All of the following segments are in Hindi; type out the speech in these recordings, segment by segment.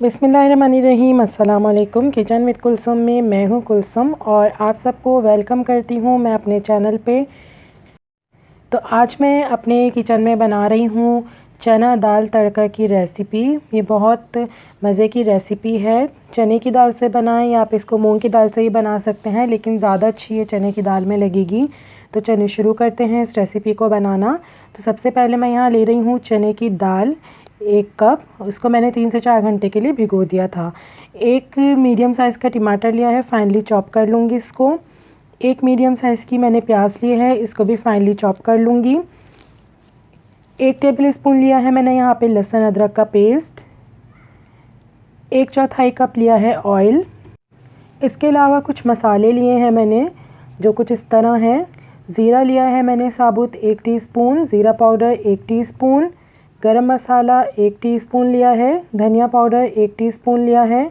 बिस्मिल्लाहिर्रहमानिर्रहीम। अस्सलाम वालेकुम। किचन विद कुलसुम में मैं हूँ कुलसुम और आप सबको वेलकम करती हूँ मैं अपने चैनल पे। तो आज मैं अपने किचन में बना रही हूँ चना दाल तड़का की रेसिपी। ये बहुत मज़े की रेसिपी है। चने की दाल से बनाएं या आप इसको मूंग की दाल से ही बना सकते हैं, लेकिन ज़्यादा अच्छी ये चने की दाल में लगेगी। तो चलिए शुरू करते हैं इस रेसिपी को बनाना। तो सबसे पहले मैं यहाँ ले रही हूँ चने की दाल 1 कप। उसको मैंने 3 से 4 घंटे के लिए भिगो दिया था। एक मीडियम साइज़ का टमाटर लिया है, फाइनली चॉप कर लूँगी इसको। एक मीडियम साइज़ की मैंने प्याज ली है, इसको भी फाइनली चॉप कर लूँगी। 1 टेबल स्पून लिया है मैंने यहाँ पे लहसुन अदरक का पेस्ट। 1/4 कप लिया है ऑयल। इसके अलावा कुछ मसाले लिए हैं मैंने जो कुछ इस तरह हैं। ज़ीरा लिया है मैंने साबुत 1 टीस्पून, ज़ीरा पाउडर 1 टीस्पून, गरम मसाला 1 टीस्पून लिया है, धनिया पाउडर 1 टीस्पून लिया है,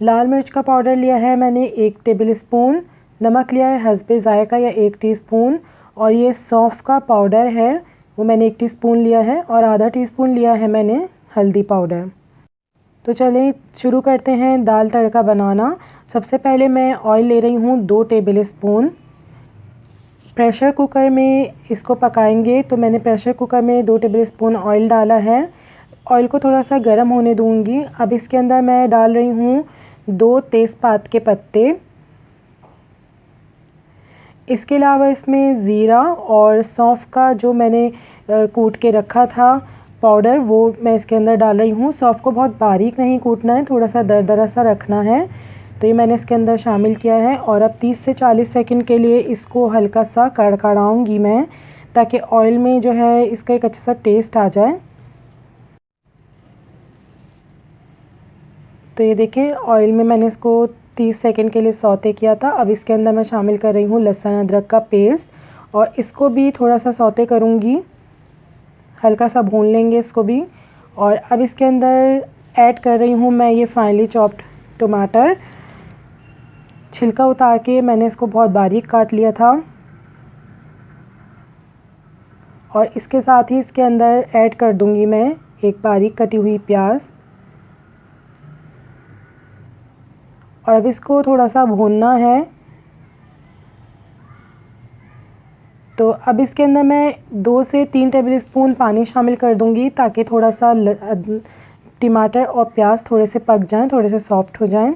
लाल मिर्च का पाउडर लिया है मैंने 1 टेबल स्पून, नमक लिया है हस्बे ज़ायका या 1 टीस्पून, और ये सौंफ का पाउडर है वो मैंने 1 टीस्पून लिया है, और आधा टीस्पून लिया है मैंने हल्दी पाउडर। तो चलें शुरू करते हैं दाल तड़का बनाना। सबसे पहले मैं ऑयल ले रही हूँ 2 टेबल स्पून। प्रेशर कुकर में इसको पकाएंगे, तो मैंने प्रेशर कुकर में 2 टेबल स्पून ऑयल डाला है। ऑयल को थोड़ा सा गर्म होने दूंगी। अब इसके अंदर मैं डाल रही हूँ 2 तेज़पात के पत्ते। इसके अलावा इसमें ज़ीरा और सौंफ का जो मैंने कूट के रखा था पाउडर, वो मैं इसके अंदर डाल रही हूँ। सौंफ को बहुत बारीक नहीं कूटना है, थोड़ा सा दरदरा सा रखना है। तो ये मैंने इसके अंदर शामिल किया है, और अब 30 से 40 सेकंड के लिए इसको हल्का सा कड़कड़ाऊँगी मैं, ताकि ऑयल में जो है इसका एक अच्छा सा टेस्ट आ जाए। तो ये देखें ऑयल में मैंने इसको 30 सेकंड के लिए सौते किया था। अब इसके अंदर मैं शामिल कर रही हूँ लहसुन अदरक का पेस्ट, और इसको भी थोड़ा सा सौते करूँगी, हल्का सा भून लेंगे इसको भी। और अब इसके अंदर ऐड कर रही हूँ मैं ये फाइनली चॉप्ड टमाटर। छिलका उतार के मैंने इसको बहुत बारीक काट लिया था, और इसके साथ ही इसके अंदर ऐड कर दूंगी मैं एक बारीक कटी हुई प्याज। और अब इसको थोड़ा सा भूनना है। तो अब इसके अंदर मैं 2 से 3 टेबल स्पून पानी शामिल कर दूंगी, ताकि थोड़ा सा टमाटर और प्याज थोड़े से पक जाएं, थोड़े से सॉफ्ट हो जाएं।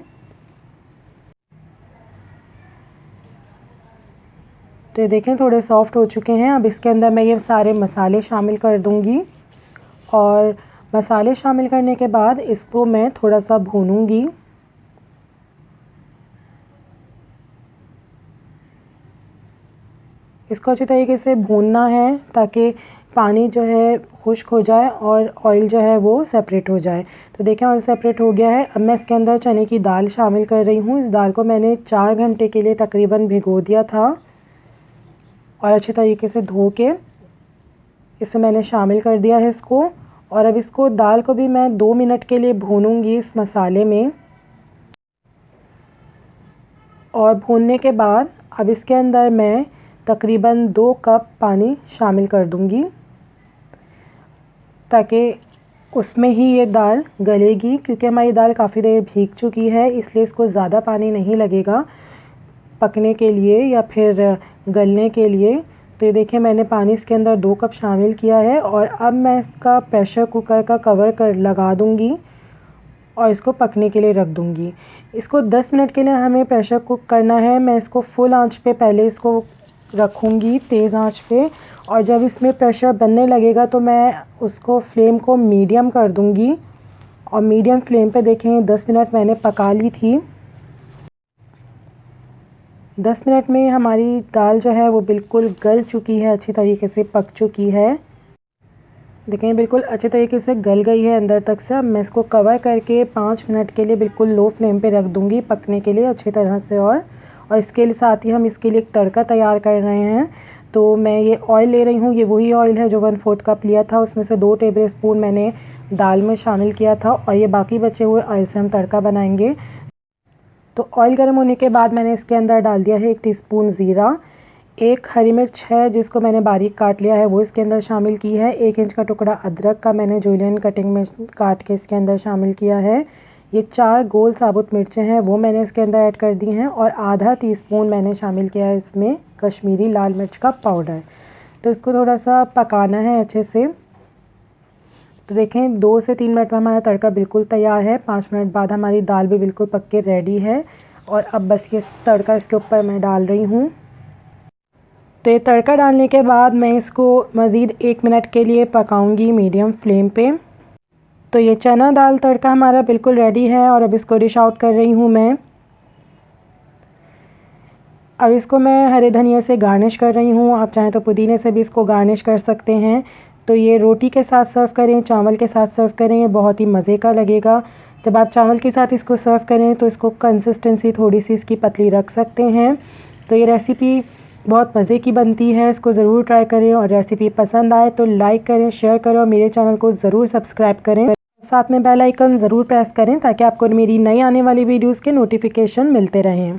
तो ये देखें थोड़े सॉफ्ट हो चुके हैं। अब इसके अंदर मैं ये सारे मसाले शामिल कर दूंगी, और मसाले शामिल करने के बाद इसको मैं थोड़ा सा भूनूंगी। इसको अच्छी तरीके से भूनना है, ताकि पानी जो है खुश्क हो जाए और ऑयल जो है वो सेपरेट हो जाए। तो देखें ऑयल सेपरेट हो गया है। अब मैं इसके अंदर चने की दाल शामिल कर रही हूँ। इस दाल को मैंने 4 घंटे के लिए तकरीबन भिगो दिया था, और अच्छे तरीके से धो के इसमें मैंने शामिल कर दिया है इसको। और अब इसको दाल को भी मैं 2 मिनट के लिए भूनूंगी इस मसाले में। और भूनने के बाद अब इसके अंदर मैं तकरीबन 2 कप पानी शामिल कर दूंगी, ताकि उसमें ही ये दाल गलेगी। क्योंकि हमारी दाल काफ़ी देर भीग चुकी है, इसलिए इसको ज़्यादा पानी नहीं लगेगा पकने के लिए या फिर गलने के लिए। तो ये देखिए मैंने पानी इसके अंदर 2 कप शामिल किया है, और अब मैं इसका प्रेशर कुकर का कवर कर लगा दूंगी और इसको पकने के लिए रख दूंगी। इसको 10 मिनट के लिए हमें प्रेशर कुक करना है। मैं इसको फुल आंच पे पहले इसको रखूंगी, तेज़ आंच पे, और जब इसमें प्रेशर बनने लगेगा तो मैं उसको फ्लेम को मीडियम कर दूंगी। और मीडियम फ्लेम पे देखें 10 मिनट मैंने पका ली थी। 10 मिनट में हमारी दाल जो है वो बिल्कुल गल चुकी है, अच्छी तरीके से पक चुकी है। देखें बिल्कुल अच्छे तरीके से गल गई है अंदर तक से। अब मैं इसको कवर करके 5 मिनट के लिए बिल्कुल लो फ्लेम पे रख दूंगी पकने के लिए अच्छी तरह से। और इसके साथ ही हम इसके लिए एक तड़का तैयार कर रहे हैं। तो मैं ये ऑयल ले रही हूँ, ये वही ऑयल है जो 1/4 कप लिया था, उसमें से 2 टेबल स्पून मैंने दाल में शामिल किया था, और ये बाकी बचे हुए ऑयल से हम तड़का बनाएंगे। तो ऑयल गर्म होने के बाद मैंने इसके अंदर डाल दिया है 1 टीस्पून ज़ीरा। 1 हरी मिर्च है जिसको मैंने बारीक काट लिया है वो इसके अंदर शामिल की है। 1 इंच का टुकड़ा अदरक का मैंने जूलियन कटिंग में काट के इसके अंदर शामिल किया है। ये 4 गोल साबुत मिर्चें हैं वो मैंने इसके अंदर ऐड कर दी हैं और आधा टीस्पून मैंने शामिल किया है इसमें कश्मीरी लाल मिर्च का पाउडर। तो इसको थोड़ा सा पकाना है अच्छे से। तो देखें 2 से 3 मिनट में हमारा तड़का बिल्कुल तैयार है। 5 मिनट बाद हमारी दाल भी बिल्कुल पक के रेडी है और अब बस ये तड़का इसके ऊपर मैं डाल रही हूँ। तो ये तड़का डालने के बाद मैं इसको मज़ीद 1 मिनट के लिए पकाऊंगी मीडियम फ्लेम पे। तो ये चना दाल तड़का हमारा बिल्कुल रेडी है और अब इसको डिश आउट कर रही हूँ मैं। अब इसको मैं हरे धनिया से गार्निश कर रही हूँ। आप चाहें तो पुदीने से भी इसको गार्निश कर सकते हैं। तो ये रोटी के साथ सर्व करें, चावल के साथ सर्व करें, ये बहुत ही मज़े का लगेगा। जब आप चावल के साथ इसको सर्व करें तो इसको कंसिस्टेंसी थोड़ी सी इसकी पतली रख सकते हैं। तो ये रेसिपी बहुत मज़े की बनती है, इसको ज़रूर ट्राई करें और रेसिपी पसंद आए तो लाइक करें, शेयर करें और मेरे चैनल को ज़रूर सब्सक्राइब करें। साथ में बेल आइकन ज़रूर प्रेस करें ताकि आपको मेरी नई आने वाली वीडियोज़ के नोटिफिकेशन मिलते रहें।